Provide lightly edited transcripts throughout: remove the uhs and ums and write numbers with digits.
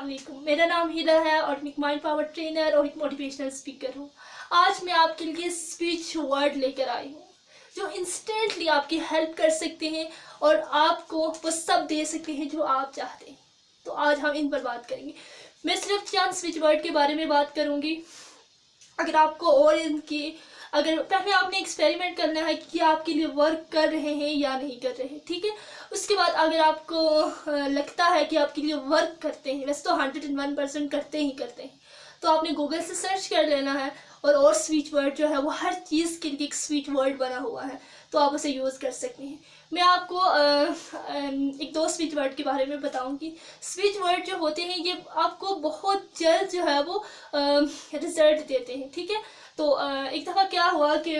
अस्सलाम वालेकुम। मेरा नाम हिला है और मैं एक माइंड पावर ट्रेनर और एक मोटिवेशनल स्पीकर हूँ। आज मैं आपके लिए स्पीच वर्ड लेकर आई हूँ जो इंस्टेंटली आपकी हेल्प कर सकते हैं और आपको वो सब दे सकते हैं जो आप चाहते हैं। तो आज हम इन पर बात करेंगे। मैं सिर्फ चंद स्पीच वर्ड के बारे में बात करूँगी। अगर आपको और इनकी अगर पहले आपने एक्सपेरिमेंट करना है कि आपके लिए वर्क कर रहे हैं या नहीं कर रहे हैं, ठीक है। उसके बाद अगर आपको लगता है कि आपके लिए वर्क करते हैं, वैसे तो 101% करते ही करते हैं, तो आपने गूगल से सर्च कर लेना है और स्पीच वर्ड जो है वो हर चीज़ के लिए एक स्पीच वर्ड बना हुआ है, तो आप उसे यूज़ कर सकते हैं। मैं आपको एक दो स्पीच वर्ड के बारे में बताऊंगी। स्पीच वर्ड जो होते हैं ये आपको बहुत जल्द जो है वो रिजल्ट देते हैं, ठीक है। तो एक दफ़ा क्या हुआ कि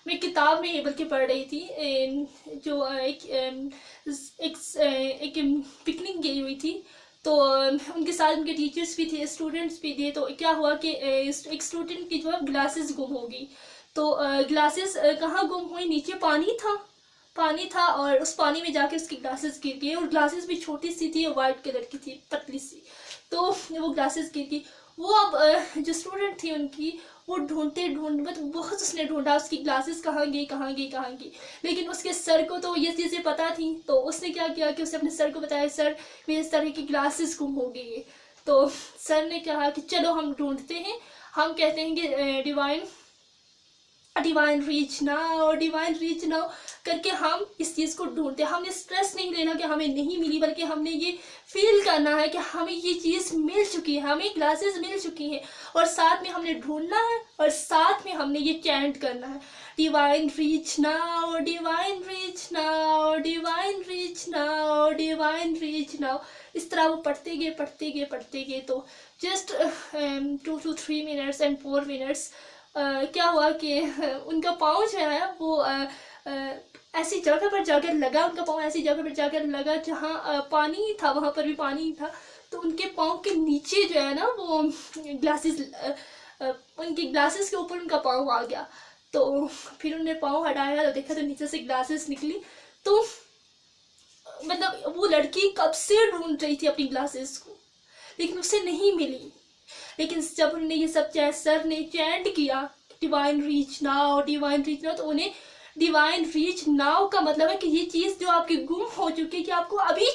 मैं किताब में बल्कि पढ़ रही थी, जो एक पिकनिक गई हुई थी, तो उनके साथ उनके टीचर्स भी थे, स्टूडेंट्स भी थे। तो क्या हुआ कि एक स्टूडेंट की जो है ग्लासेस गुम हो गई। तो ग्लासेस कहाँ गुम हुई, नीचे पानी था और उस पानी में जाके उसकी ग्लासेस गिर गई और ग्लासेस भी छोटी सी थी, वाइट कलर की थी, पतली सी। तो वो ग्लासेस गिर गई। वो अब जो स्टूडेंट थी उनकी, वो ढूंढते मतलब बहुत उसने ढूंढा उसकी ग्लासेस कहाँ गई, लेकिन उसके सर को तो ये चीज़ें पता थी। तो उसने क्या किया कि उसने अपने सर को बताया, सर मेरे इस तरह की ग्लासेस गुम हो गई है। तो सर ने कहा कि चलो हम ढूंढते हैं, हम कहते हैं कि डिवाइन रीच नाउ करके हम इस चीज़ को ढूंढते हैं। हमने स्ट्रेस नहीं लेना कि हमें नहीं मिली, बल्कि हमने ये फील करना है कि हमें ये चीज़ मिल चुकी है, हमें ग्लासेस मिल चुकी हैं, और साथ में हमने ढूंढना है और साथ में हमने ये चैंट करना है, divine reach now, divine reach now, divine reach now, divine reach now. इस तरह वो पढ़ते गए। तो just 2 to 3 minutes and 4 minutes क्या हुआ कि उनका पाँव जो है वो ऐसी जगह पर जाकर लगा, उनका पाँव ऐसी जगह पर जाकर लगा जहाँ पानी था, वहाँ पर भी पानी था। तो उनके पाँव के नीचे जो है ना वो ग्लासेस, उनकी ग्लासेस के ऊपर उनका पाँव आ गया। तो फिर उन्होंने पाँव हटाया तो देखा तो नीचे से ग्लासेस निकली। तो मतलब वो लड़की कब से ढूंढ रही थी अपनी ग्लासेस को, लेकिन उसे नहीं मिली। लेकिन जब उन्होंने ये सब सर ने चैंट किया डिवाइन रीच नाउ, तो उन्हें डिवाइन रीच नाउ का मतलब है कि ये चीज़ जो आपकी गुम हो चुकी है कि आपको अभी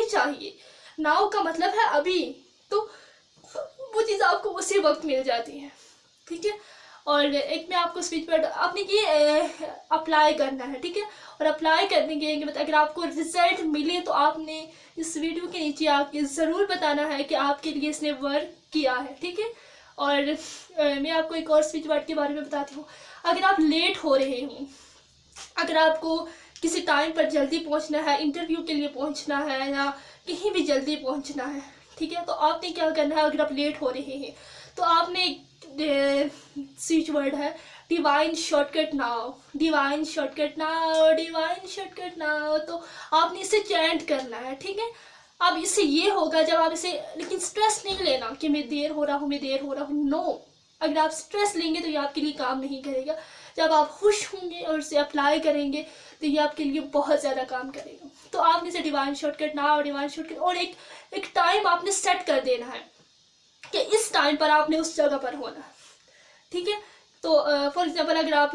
चाहिए। नाउ का मतलब है अभी, तो वो चीज़ आपको उसी वक्त मिल जाती है, ठीक है। और एक मैं आपको स्पीच पर आपने ये अप्लाई करना है, ठीक है। और अप्लाई करने के बाद अगर आपको रिजल्ट मिले तो आपने इस वीडियो के नीचे आके ज़रूर बताना है कि आपके लिए इसने वर्क किया है, ठीक है। और मैं आपको एक और स्पीच वर्ड के बारे में बताती हूँ। अगर आप लेट हो रहे हो, अगर आपको किसी टाइम पर जल्दी पहुँचना है, इंटरव्यू के लिए पहुँचना है या कहीं भी जल्दी पहुँचना है, ठीक है, तो आपने क्या करना है। अगर आप लेट हो रहे हैं तो आपने स्पीच वर्ड है divine shortcut now, divine shortcut now, divine shortcut now. तो आपने इसे चैंट करना है, ठीक है। अब इससे ये होगा जब आप इसे, लेकिन स्ट्रेस नहीं लेना कि मैं देर हो रहा हूँ, नो। अगर आप स्ट्रेस लेंगे तो ये आपके लिए काम नहीं करेगा। जब आप खुश होंगे और इसे अप्लाई करेंगे तो ये आपके लिए बहुत ज़्यादा काम करेगा। तो आपने इसे divine shortcut now, divine shortcut, और एक टाइम आपने सेट कर देना है कि इस टाइम पर आपने उस जगह पर होना है, ठीक है। तो फॉर एग्जाम्पल अगर आप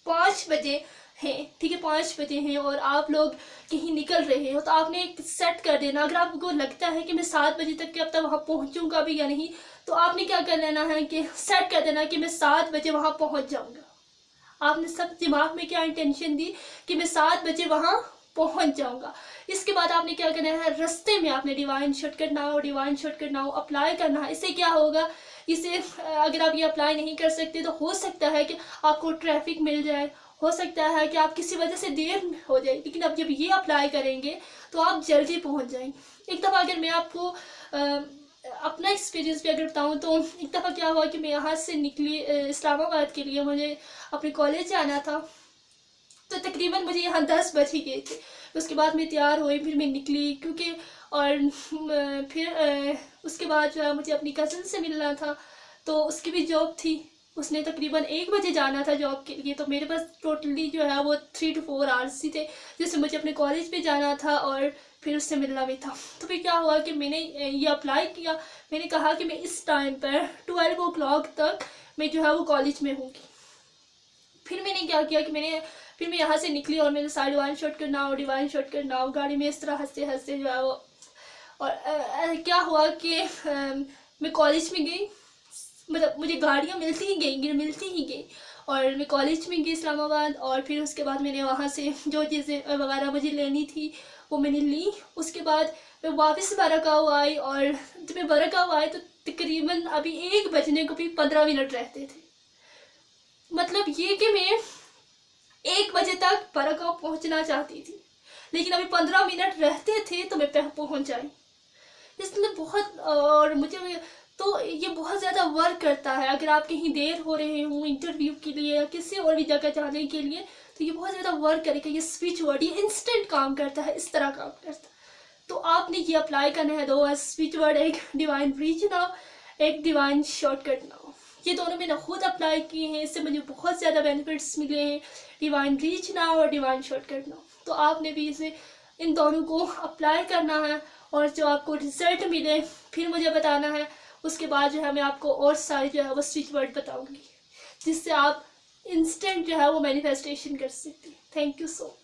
5 बजे हैं, ठीक है, 5 बजे हैं और आप लोग कहीं निकल रहे हो, तो आपने एक सेट कर देना। अगर आपको लगता है कि मैं 7 बजे तक के अब तक वहाँ पहुँचूँगा भी या नहीं, तो आपने क्या कर लेना है कि सेट कर देना कि मैं 7 बजे वहाँ पहुँच जाऊँगा। आपने सब दिमाग में क्या इंटेंशन दी कि मैं 7 बजे वहाँ पहुँच जाऊँगा। इसके बाद आपने क्या करना है, रास्ते में आपने डिवाइन शॉर्टकट नाउ अप्लाई करना है। इससे क्या होगा, इसे अगर आप ये अप्लाई नहीं कर सकते तो हो सकता है कि आपको ट्रैफिक मिल जाए, हो सकता है कि आप किसी वजह से देर हो जाए, लेकिन अब जब ये अप्लाई करेंगे तो आप जल्दी पहुंच जाएंगे। एक दफ़ा अगर मैं आपको अपना एक्सपीरियंस भी अगर बताऊँ तो एक दफ़ा क्या हुआ कि मैं यहाँ से निकली इस्लामाबाद के लिए, मुझे अपने कॉलेज जाना था। तो तकरीबन मुझे यहाँ 10 बज ही गए थे। उसके बाद मैं तैयार हुई, फिर मैं निकली क्योंकि, और फिर उसके बाद जो है मुझे अपनी कज़न से मिलना था, तो उसकी भी जॉब थी, उसने तकरीबन 1 बजे जाना था जॉब के लिए। तो मेरे पास टोटली जो है वो 3 to 4 आवर्स ही थे, जिससे मुझे अपने कॉलेज पे जाना था और फिर उससे मिलना भी था। तो फिर क्या हुआ कि मैंने ये अप्लाई किया। मैंने कहा कि मैं इस टाइम पर 12 o'clock तक मैं जो है वो कॉलेज में हूँगी। फिर मैंने क्या किया कि फिर मैं यहाँ से निकली और मैंने सारा डिवाइन शॉट करना हो, डिवाइन शॉट करना हो, गाड़ी में इस तरह हंसते हंसते जो है वो। और क्या हुआ कि मैं कॉलेज में गई, मतलब मुझे गाड़ियाँ मिलती ही गई और मैं कॉलेज में गई इस्लामाबाद। और फिर उसके बाद मैंने वहाँ से जो चीज़ें वगैरह मुझे लेनी थी वो मैंने ली। उसके बाद मैं वापस बरकाऊ आई और जब मैं बरकाऊ आई तो तकरीबन अभी 1 बजने को भी 15 मिनट रहते थे। मतलब ये कि मैं 1 बजे तक बरकाऊ पहुँचना चाहती थी, लेकिन अभी 15 मिनट रहते थे तो मैं पहुँच जाई। इसलिए बहुत, और मुझे तो ये बहुत ज़्यादा वर्क करता है। अगर आप कहीं देर हो रहे हो इंटरव्यू के लिए या किसी और भी जगह जाने के लिए तो ये बहुत ज़्यादा वर्क करेगा। ये स्विच वर्ड ये इंस्टेंट काम करता है, इस तरह काम करता है। तो आपने ये अप्लाई करना है 2 स्विच वर्ड, एक डिवाइन ब्रीच नाउ, एक डिवाइन शॉर्टकट नाउ। ये दोनों मैंने खुद अप्लाई किए हैं, इससे मुझे बहुत ज़्यादा बेनिफिट्स मिले हैं, डिवाइन ब्रीच नाउ और डिवाइन शॉर्टकट नाउ। तो आपने भी इसे इन दोनों को अप्लाई करना है और जो आपको रिजल्ट मिले फिर मुझे बताना है। उसके बाद जो है मैं आपको और सारे जो है वो स्विच वर्ड बताऊंगी जिससे आप इंस्टेंट जो है वो मैनिफेस्टेशन कर सकते हैं। Thank you so much.